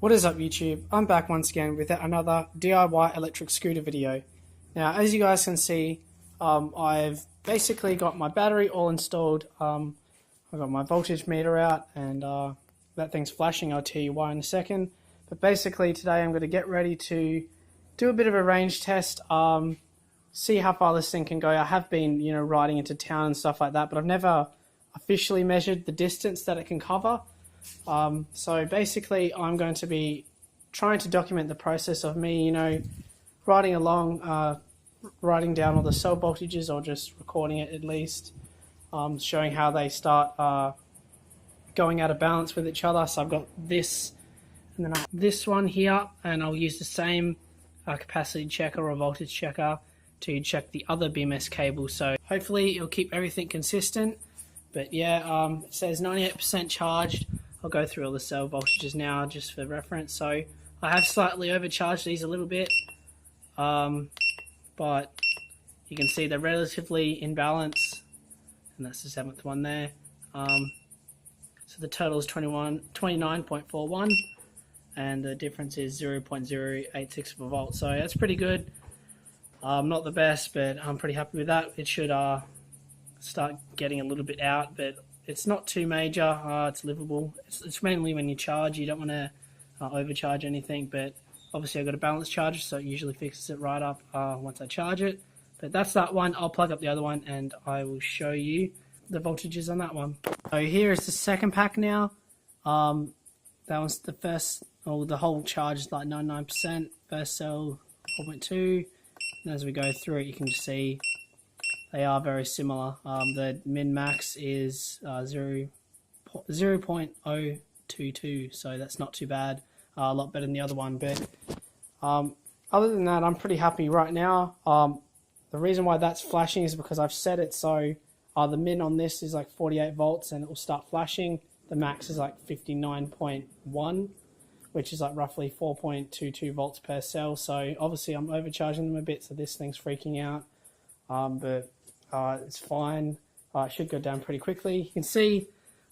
What is up YouTube? I'm back once again with another DIY electric scooter video. Now as you guys can see, I've basically got my battery all installed. I've got my voltage meter out and that thing's flashing. I'll tell you why in a second. But basically today I'm going to get ready to do a bit of a range test, see how far this thing can go. I have been, riding into town and stuff like that, but I've never officially measured the distance that it can cover. So basically I'm going to be trying to document the process of me, riding along, writing down all the cell voltages or just recording it at least, showing how they start going out of balance with each other. So I've got this and then this one here, and I'll use the same capacity checker or voltage checker to check the other BMS cable. So hopefully it'll keep everything consistent. But yeah, it says 98% charged. I'll go through all the cell voltages now just for reference. So I have slightly overcharged these a little bit, but you can see they're relatively in balance, and that's the 7th one there. So the total is 29.41, and the difference is 0.086 of a volt. So that's pretty good. Not the best, but I'm pretty happy with that. It should start getting a little bit out, but it's not too major. It's livable. It's mainly when you charge, you don't want to overcharge anything, but obviously I've got a balance charger, so it usually fixes it right up once I charge it. But that's that one. I'll plug up the other one and I will show you the voltages on that one. So here is the second pack now. That one's the first, the whole charge is like 99%. First cell 4.2, and as we go through it you can just see they are very similar. The min-max is 0.022, so that's not too bad. A lot better than the other one. But other than that, I'm pretty happy right now. The reason why that's flashing is because I've set it so the min on this is like 48 volts and it will start flashing. The max is like 59.1, which is like roughly 4.22 volts per cell. So obviously I'm overcharging them a bit, so this thing's freaking out. But it's fine. It should go down pretty quickly. You can see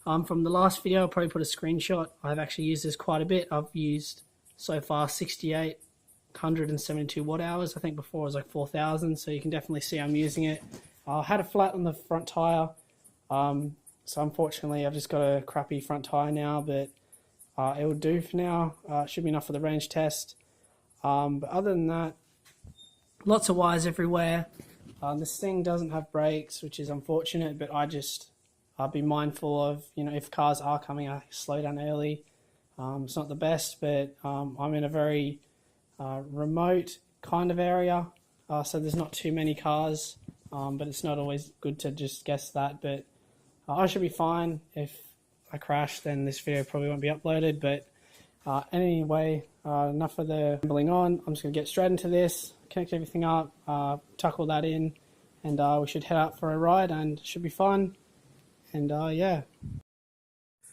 from the last video, I'll probably put a screenshot. I've actually used this quite a bit. I've used so far 6,872 watt hours. I think before it was like 4,000, so you can definitely see I'm using it. I had a flat on the front tire, so unfortunately I've just got a crappy front tire now, but it will do for now. It should be enough for the range test. But other than that, lots of wires everywhere. This thing doesn't have brakes, which is unfortunate, but I'll be mindful of, if cars are coming, I slow down early. It's not the best, but I'm in a very remote kind of area, so there's not too many cars, but it's not always good to just guess that. But I should be fine. If I crash, then this video probably won't be uploaded. But anyway, enough of the rambling on. I'm just going to get straight into this, connect everything up, tuck all that in, and we should head out for a ride, and it should be fun. And yeah.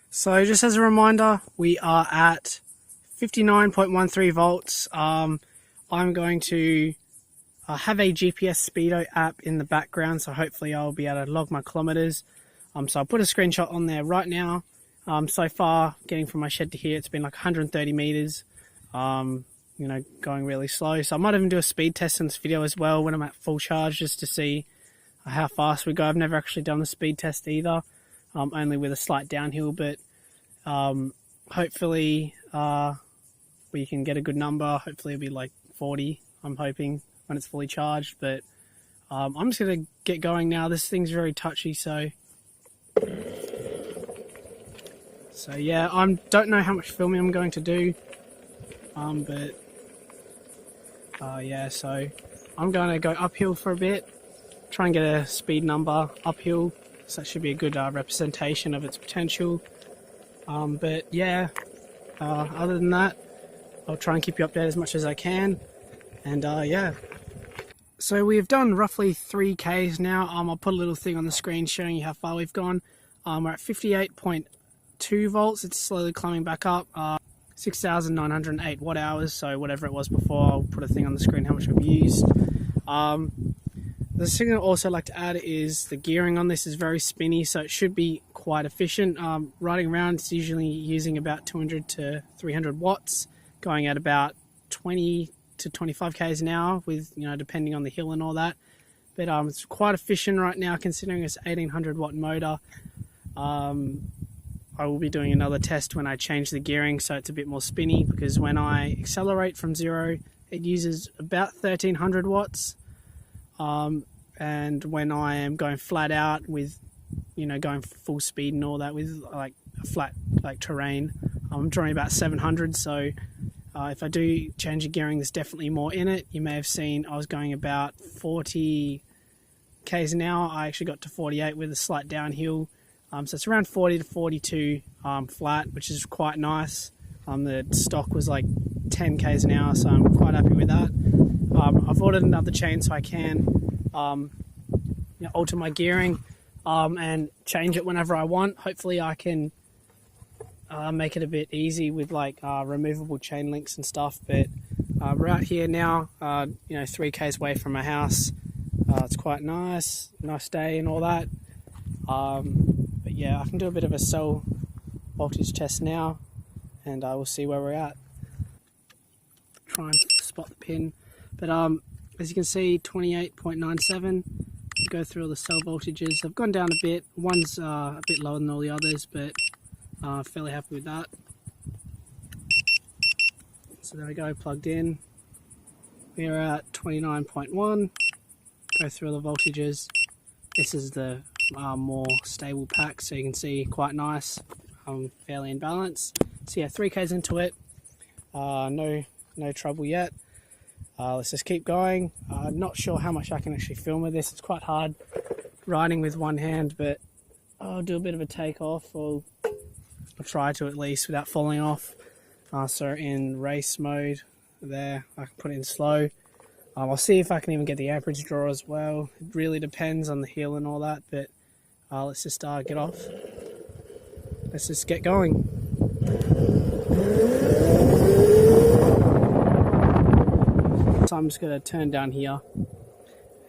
So just as a reminder, we are at 59.13 volts. I'm going to have a GPS Speedo app in the background, so hopefully I'll be able to log my kilometers. So I'll put a screenshot on there right now. So far, getting from my shed to here, it's been like 130 meters. Going really slow. So I might even do a speed test in this video as well when I'm at full charge, just to see how fast we go. I've never actually done the speed test either, only with a slight downhill, but hopefully we can get a good number. Hopefully it'll be like 40, I'm hoping, when it's fully charged. But I'm just going to get going now. This thing's very touchy, so yeah, I don't know how much filming I'm going to do, but yeah, so I'm going to go uphill for a bit, try and get a speed number uphill, so that should be a good representation of its potential. But yeah, other than that, I'll try and keep you updated as much as I can, and yeah. So we have done roughly 3Ks now. I'll put a little thing on the screen showing you how far we've gone. We're at 58.2 volts. It's slowly climbing back up. 6,908 watt hours, so whatever it was before, I'll put a thing on the screen how much we've used. The thing I'd also like to add is the gearing on this is very spinny, so it should be quite efficient. Riding around, it's usually using about 200 to 300 watts, going at about 20 to 25 k's an hour, with, you know, depending on the hill and all that. But it's quite efficient right now, considering it's 1800 watt motor. I will be doing another test when I change the gearing so it's a bit more spinny, because when I accelerate from 0, it uses about 1300 watts. And when I am going flat out with, you know, going full speed and all that with like a flat like terrain, I'm drawing about 700. So if I do change the gearing, there's definitely more in it. You may have seen I was going about 40 k's an hour. I actually got to 48 with a slight downhill. So it's around 40 to 42 flat, which is quite nice. The stock was like 10 k's an hour, so I'm quite happy with that. I've ordered another chain so I can you know, alter my gearing and change it whenever I want. Hopefully I can make it a bit easy with like removable chain links and stuff. But we're out here now, you know, 3 k's away from my house. It's quite nice day and all that. But yeah, I can do a bit of a cell voltage test now, and I will see where we're at. Try and spot the pin. But as you can see, 28.97. Go through all the cell voltages. I've gone down a bit. One's a bit lower than all the others, but fairly happy with that. So there we go, plugged in. We're at 29.1. Go through all the voltages. This is the more stable pack, so you can see quite nice, fairly in balance. So yeah, 3 k's into it, no trouble yet. Let's just keep going. Not sure how much I can actually film with this. It's quite hard riding with one hand, but I'll do a bit of a takeoff, or I'll try to at least without falling off. So in race mode there, I can put it in slow. I'll see if I can even get the amperage draw as well. It really depends on the hill and all that, but let's just get off. Let's just get going. So I'm just going to turn down here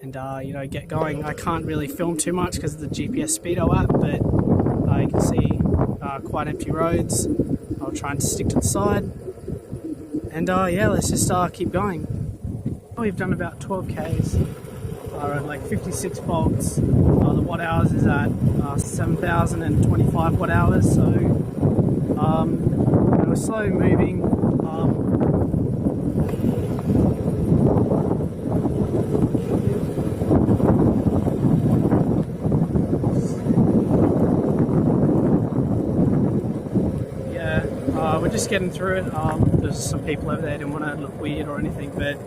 and you know, get going. I can't really film too much because of the GPS Speedo app, but you can see quite empty roads. I'll try and stick to the side, and yeah, let's just keep going. We've done about 12 k's, at like 56 volts. The watt hours is at 7,025 watt hours, so we're slow moving. We're just getting through it. There's some people over there, didn't want to look weird or anything, but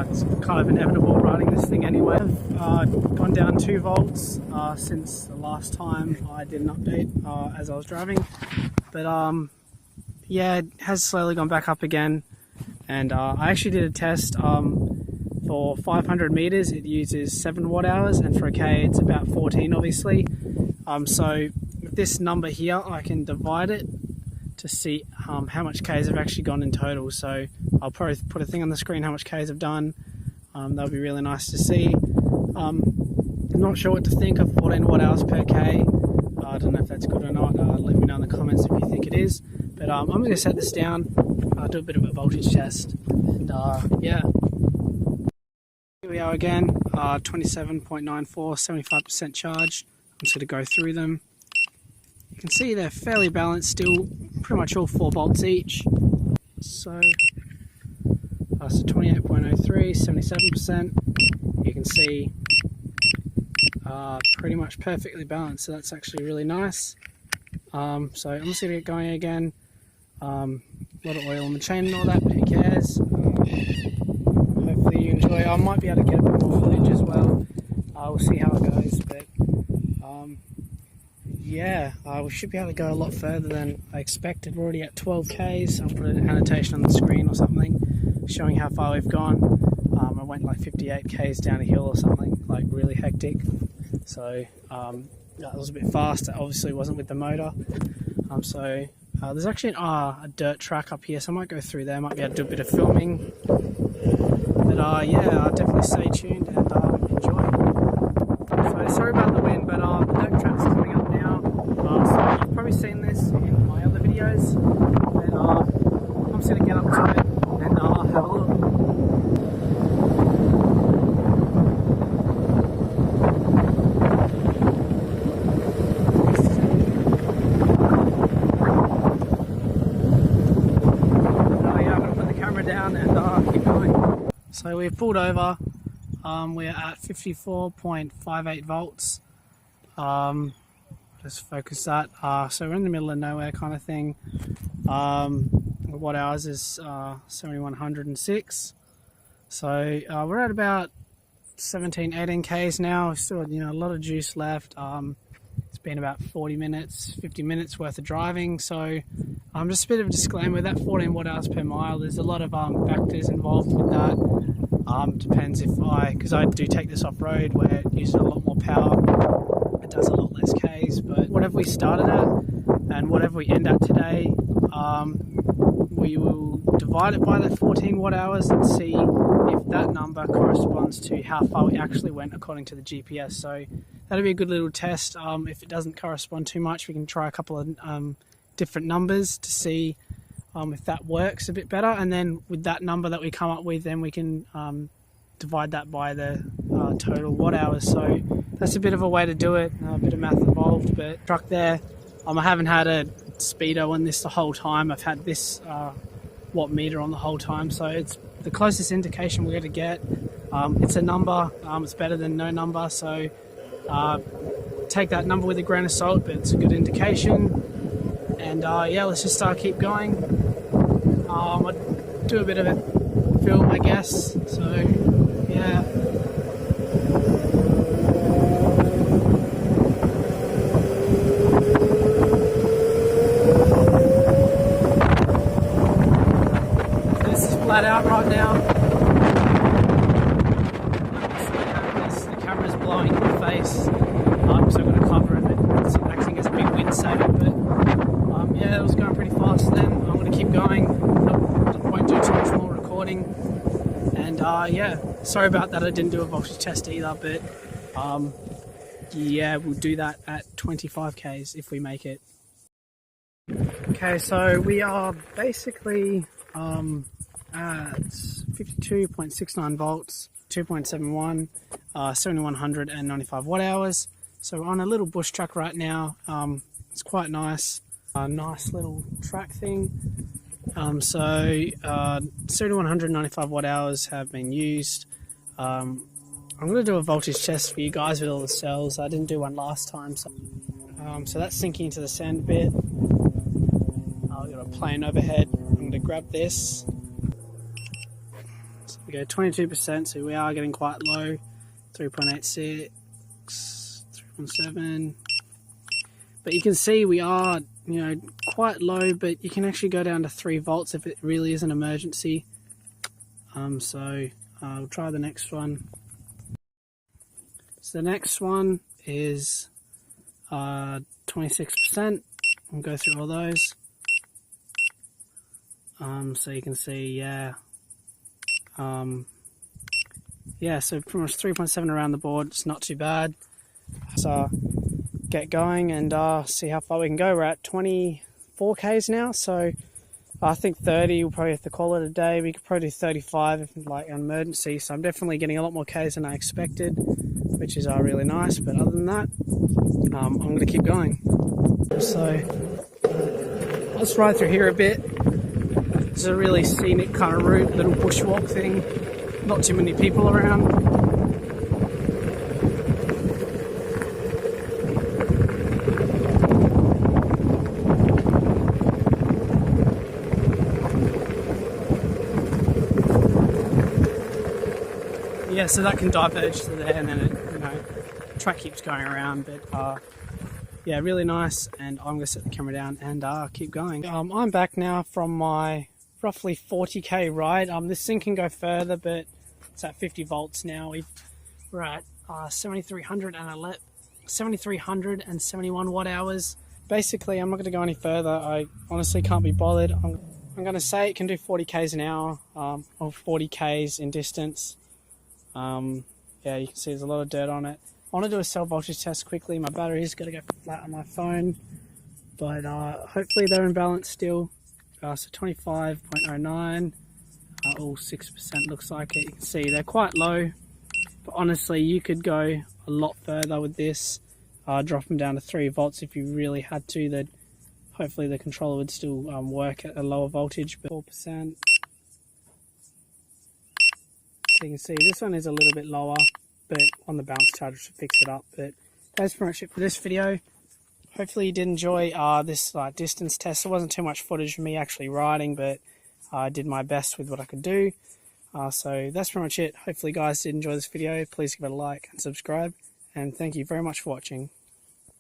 it's kind of inevitable riding this thing anyway. I've gone down 2 volts since the last time I did an update as I was driving, but yeah, it has slowly gone back up again. And I actually did a test for 500 meters. It uses 7 watt hours, and for a K it's about 14 obviously. So with this number here, I can divide it to see how much Ks have actually gone in total. So I'll probably put a thing on the screen how much Ks I've done. That'll be really nice to see. I'm not sure what to think of 14 watt hours per K. I don't know if that's good or not. Let me know in the comments if you think it is. But I'm going to set this down, do a bit of a voltage test, and yeah. Here we are again, 27.94, 75% charged. I'm just going to go through them. You can see they're fairly balanced still, pretty much all 4 volts each. So 28.03, 77%. You can see pretty much perfectly balanced, so that's actually really nice. So I'm just going to get going again. A lot of oil on the chain and all that, but who cares? Hopefully you enjoy. I might be able to get a bit more footage as well. We'll see how it goes, but yeah, we should be able to go a lot further than I expected. We're already at 12 k's. I'll put an annotation on the screen or something showing how far we've gone. I went like 58 k's down a hill or something, like really hectic. So that was a bit fast. It obviously wasn't with the motor. So there's actually a dirt track up here, so I might go through there. I might be able to do a bit of filming. But yeah, definitely stay tuned and enjoy. So sorry about the wind, but the dirt track's coming up now. get up to it and have a look. Down and keep going. So we've pulled over. We're at 54.58 volts. Just focus that. So we're in the middle of nowhere kind of thing. Watt hours is 7106. So we're at about 17-18 k's now. Still, a lot of juice left. It's been about 40 minutes, 50 minutes worth of driving. So just a bit of a disclaimer, that 14 watt hours per mile, there's a lot of factors involved with that. Depends because I do take this off road where it uses a lot more power. It does a lot less Ks, but whatever we started at and whatever we end at today, we will divide it by that 14 watt hours and see if that number corresponds to how far we actually went according to the GPS. So that'll be a good little test. If it doesn't correspond too much, we can try a couple of different numbers to see if that works a bit better, and then with that number that we come up with, then we can divide that by the total watt hours. So that's a bit of a way to do it, a bit of math involved. But truck there, I haven't had a speedo on this the whole time. I've had this watt meter on the whole time, so it's the closest indication we're going to get. It's a number. It's better than no number, so take that number with a grain of salt, but it's a good indication. And yeah, let's just keep going. I'll do a bit of a film, I guess. So yeah. So this is flat out right now. The camera's blowing in the face, so I'm going to cover it. It's acting as a big wind saver, but yeah, it was going pretty fast then. I'm going to keep going. I won't do too much more recording. And yeah, sorry about that. I didn't do a voltage test either, but yeah, we'll do that at 25 k's if we make it. Okay, so we are basically at 52.69 volts, 2.71, 7195 watt hours. So we're on a little bush track right now. It's quite nice. A nice little track thing. So 7195 watt hours have been used. I'm going to do a voltage test for you guys with all the cells. I didn't do one last time. So that's sinking into the sand a bit. I've got a plane overhead. I'm going to grab this. So we go 22%, so we are getting quite low. 3.86, 3.7. But you can see we are, quite low, but you can actually go down to 3 volts if it really is an emergency. So we'll try the next one. So the next one is 26%. We'll go through all those. So you can see, yeah, so pretty much 3.7 around the board. It's not too bad. So get going and see how far we can go. We're at 24 k's now, so I think 30 we'll probably have to call it a day. We could probably do 35 if like an emergency. So I'm definitely getting a lot more k's than I expected, which is really nice. But other than that, I'm going to keep going. So let's ride through here a bit. It's a really scenic kind of route, little bushwalk thing. Not too many people around. Yeah, so that can diverge to there, and then the track keeps going around. But yeah, really nice. And I'm gonna set the camera down and keep going. I'm back now from my roughly 40k ride. This thing can go further, but it's at 50 volts now. We're at 7,371 watt hours. Basically, I'm not going to go any further. I honestly can't be bothered. I'm going to say it can do 40 k's an hour, or 40 k's in distance. Yeah, you can see there's a lot of dirt on it. I want to do a cell voltage test quickly. My battery's got to go flat on my phone, but hopefully they're in balance still. So 25.09, all 6% looks like it. You can see they're quite low, but honestly you could go a lot further with this. Drop them down to 3 volts if you really had to. That hopefully the controller would still work at a lower voltage, but 4%. So you can see this one is a little bit lower, but on the bounce charger should fix it up. But that's pretty much it for this video. Hopefully you did enjoy this distance test. There wasn't too much footage of me actually riding, but I did my best with what I could do. So that's pretty much it. Hopefully you guys did enjoy this video. Please give it a like and subscribe, and thank you very much for watching.